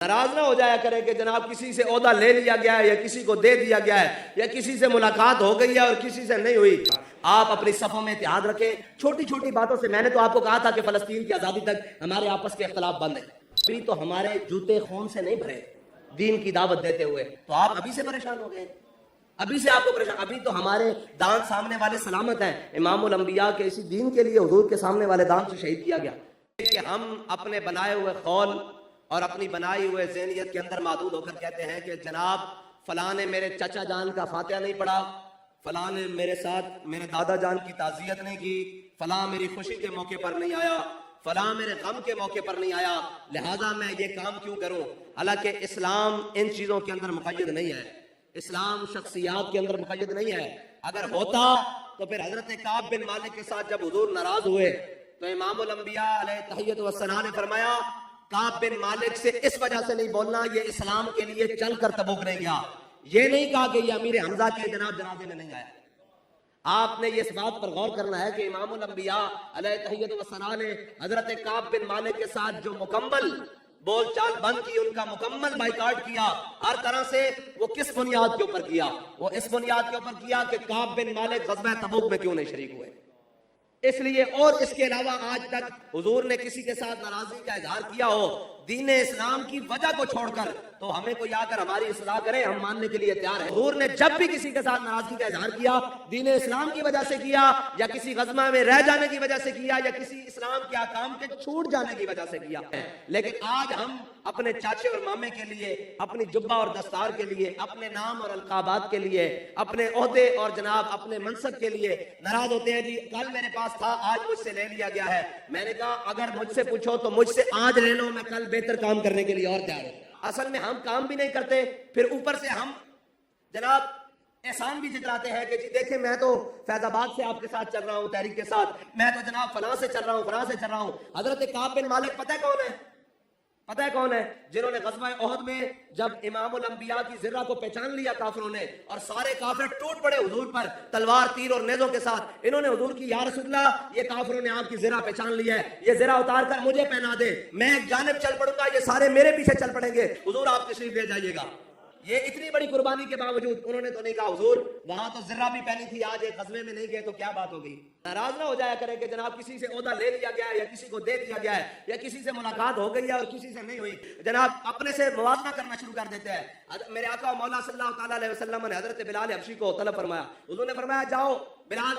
ناراض نہ ہو جایا کرے کہ جناب کسی سے عہدہ لے لیا گیا ہے یا کسی کو دے دیا گیا ہے یا کسی سے ملاقات ہو گئی ہے اور کسی سے نہیں ہوئی. آپ اپنی صفوں میں اتحاد رکھیں. چھوٹی چھوٹی باتوں سے میں نے تو آپ کو کہا تھا کہ فلسطین کی آزادی تک ہمارے آپس کے اختلاف بند ہیں. ابھی تو ہمارے جوتے خون سے نہیں بھرے دین کی دعوت دیتے ہوئے, تو آپ ابھی سے پریشان ہو گئے. ابھی سے آپ کو پریشان, ابھی تو ہمارے دان سامنے والے سلامت ہیں. امام الانبیاء کے اسی دین کے لیے حضور کے سامنے والے دان سے شہید کیا گیا. کہ ہم اپنے بنائے ہوئے قول اور اپنی بنائی ہوئے ذہنیت کے اندر محدود ہو کر کہتے ہیں کہ جناب فلاں نے میرے چچا جان کا فاتحہ نہیں پڑھا, فلاں نے میرے ساتھ میرے دادا جان کی تعزیت نہیں کی, فلاں میری خوشی کے موقع پر نہیں آیا, فلاں میرے غم کے موقع پر نہیں آیا, لہذا میں یہ کام کیوں کروں. حالانکہ اسلام ان چیزوں کے اندر مقید نہیں ہے. اسلام شخصیات کے اندر مقید نہیں ہے. اگر ہوتا تو پھر حضرت کعب بن مالک کے ساتھ جب حضور ناراض ہوئے تو امام الانبیاء علیہ تحیت والثناء نے فرمایا کعب بن مالک سے اس وجہ سے نہیں بولنا یہ اسلام کے لیے چل کر تبوک نہیں گیا. یہ نہیں کہا کہ یہ امیر حمزہ کے جنازے میں نہیں آیا. آپ نے اس بات پر غور کرنا ہے کہ امام الانبیاء علیہ تحیت والثناء نے حضرت کعب بن مالک کے ساتھ جو مکمل بول چال بند کی, ان کا مکمل بائیکاٹ کیا ہر طرح سے. وہ کس بنیاد کے اوپر کیا؟ وہ اس بنیاد کے اوپر کیا کہ کعب بن مالک غزوہ تبوک میں کیوں نہیں شریک ہوئے. اس لیے اور اس کے علاوہ آج تک حضور نے کسی کے ساتھ ناراضگی کا اظہار کیا ہو دین اسلام کی وجہ کو چھوڑ کر, تو ہمیں کوئی آ کر ہماری اصلاح کرے, ہم ماننے کے لیے تیار ہیں. حضور نے جب بھی کسی کے ساتھ ناراضگی کا اظہار کیا دین اسلام کی وجہ سے کیا, یا کسی غزوہ میں رہ جانے کی وجہ سے کیا, یا کسی اسلام کے احکام کے چھوٹ جانے کی وجہ سے کیا. لیکن آج ہم اپنے چاچے اور مامے کے لیے, اپنی جبہ اور دستار کے لیے, اپنے نام اور القابات کے لیے, اپنے عہدے اور جناب اپنے منصب کے لیے ناراض ہوتے ہیں. جی کل میرے پاس تھا, آج مجھ سے لے لیا گیا ہے. میں نے کہا اگر مجھ سے پوچھو تو مجھ سے آج لے لو, میں کل بہتر کام کرنے کے لیے اور تیار ہوں. اصل میں ہم کام بھی نہیں کرتے, پھر اوپر سے ہم جناب احسان بھی جتلاتے ہیں کہ جی دیکھیں میں تو فیض آباد سے آپ کے ساتھ چل رہا ہوں, تحریک کے ساتھ, میں تو جناب فلاں سے چل رہا ہوں, فلاں سے چل رہا ہوں. حضرت کعب بن مالک پتہ ہے کون ہے؟ پتہ ہے کون ہے؟ جنہوں نے غزوہ احد میں جب امام الانبیاء کی ذرہ کو پہچان لیا کافروں نے, اور سارے کافر ٹوٹ پڑے حضور پر تلوار تیر اور نیزوں کے ساتھ. انہوں نے حضور کی یا رسول اللہ یہ کافروں نے آپ کی ذرہ پہچان لیا ہے, یہ ذرہ اتار کر مجھے پہنا دے, میں ایک جانب چل پڑوں گا, یہ سارے میرے پیچھے چل پڑیں گے, حضور آپ تشریف لے جائیے گا. یہ اتنی بڑی قربانی کے باوجود انہوں نے تو نہیں کہا حضور وہاں تو ذرہ بھی پہنی تھی, آج ایک غزوے میں نہیں گئے تو کیا بات ہو گئی. ناراض نہ ہو جایا کرے کہ جناب کسی سے عہدہ لے لیا گیا ہے یا کسی کو دے دیا گیا ہے یا کسی سے ملاقات ہو گئی ہے اور کسی سے نہیں ہوئی. جناب اپنے سے موازنہ کرنا شروع کر دیتے ہیں. میرے آقا مولا صلی اللہ تعالیٰ علیہ وسلم نے حضرت بلال حبشی کو طلب فرمایا. حضور نے فرمایا جاؤ بلال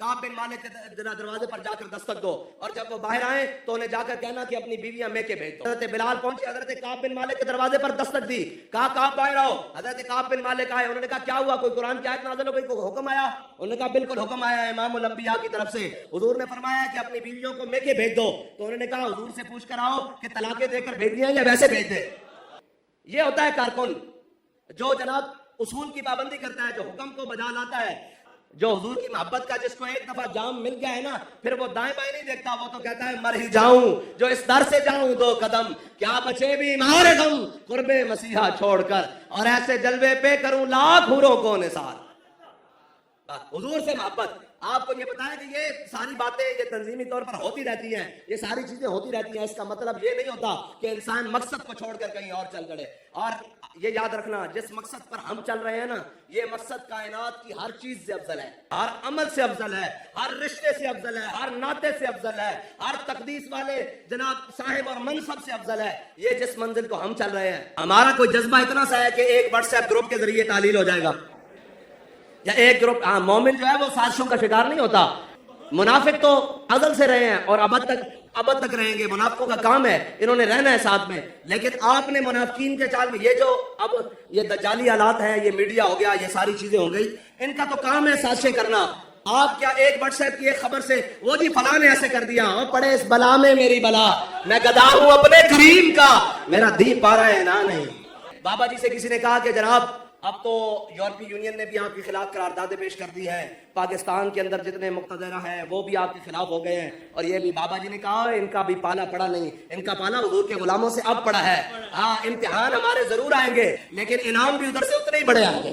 کعب بن مالک کے دروازے پر جا کر دستک دو, اور جب وہ باہر آئیں تو انہیں جا کر کہنا کہ اپنی بیویاں میکے بھیج دو. حضرت بلال پہنچے, حضرت کعب بن مالک کے دروازے پر دستک دی, کہا کعب باہر آؤ. حضرت کعب بن مالک آئے, انہوں نے کہا کیا ہوا, کوئی قرآن کی آیت نازل ہو گئی, کوئی حکم آیا؟ انہوں نے کہا بالکل حکم آیا ہے امام الانبیاء کی طرف سے. حضور نے فرمایا کہ اپنی بیویوں کو میکے بھیج دو. تو انہوں نے کہا حضور سے پوچھ کر آؤ کہ طلاقیں دے کر بھیج دیا یا ویسے بھیج دے. یہ ہوتا ہے کارکن جو جناب اصول کی پابندی کرتا ہے, جو حکم کو بجا لاتا ہے, جو حضور کی محبت کا جس کو ایک دفعہ جام مل گیا ہے نا, پھر وہ دائیں بائیں نہیں دیکھتا, وہ تو کہتا ہے مر ہی جاؤں جو اس در سے جاؤں دو قدم, کیا بچے بھی مارے غم قرب مسیحا چھوڑ کر, اور ایسے جلوے پہ کروں لاکھ حوروں کو نثار. حضور سے محبت. آپ کو یہ پتا ہے کہ یہ ساری باتیں یہ تنظیمی طور پر ہوتی رہتی ہیں, یہ ساری چیزیں ہوتی رہتی ہیں. اس کا مطلب یہ نہیں ہوتا کہ انسان مقصد کو چھوڑ کر کہیں اور چل پڑے. اور یہ یاد رکھنا جس مقصد پر ہم چل رہے ہیں نا, یہ مقصد کائنات کی ہر چیز سے افضل ہے, ہر عمل سے افضل ہے, ہر رشتے سے افضل ہے, ہر ناطے سے افضل ہے, ہر تقدیس والے جناب صاحب اور منصب سے افضل ہے. یہ جس منزل کو ہم چل رہے ہیں, ہمارا کوئی جذبہ اتنا سا ہے کہ ایک واٹس ایپ گروپ کے ذریعے تعلیل ہو جائے گا, یا ایک گروپ. مومن جو ہے وہ سازشوں کا شکار نہیں ہوتا. منافق تو ازل سے رہے ہیں اور ابد تک رہیں گے. منافقوں کا کام ہے, انہوں نے رہنا ہے ساتھ میں. لیکن آپ نے منافقین کے چال میں یہ جو اب یہ دجالی آلات ہیں, یہ میڈیا ہو گیا, یہ ساری چیزیں ہو گئی, ان کا تو کام ہے سازشیں کرنا. آپ کیا ایک واٹس ایپ کی ایک خبر سے وہ جی فلاں نے ایسے کر دیا, پڑے اس بلا میں میری بلا, میں گدا ہوں اپنے کریم کا, میرا دی پا رہا ہے نا نہیں. بابا جی سے کسی نے کہا کہ جناب اب تو یورپی یونین نے بھی آپ کے خلاف قراردادیں پیش کر دی ہے, پاکستان کے اندر جتنے مقتدرہ ہیں وہ بھی آپ کے خلاف ہو گئے ہیں, اور یہ بھی بابا جی نے کہا ان کا بھی پالا پڑا نہیں, ان کا پالا حضور کے غلاموں سے اب پڑا ہے. ہاں امتحان ہمارے ضرور آئیں گے, لیکن انعام بھی ادھر سے اتنے ہی بڑے آئیں گے.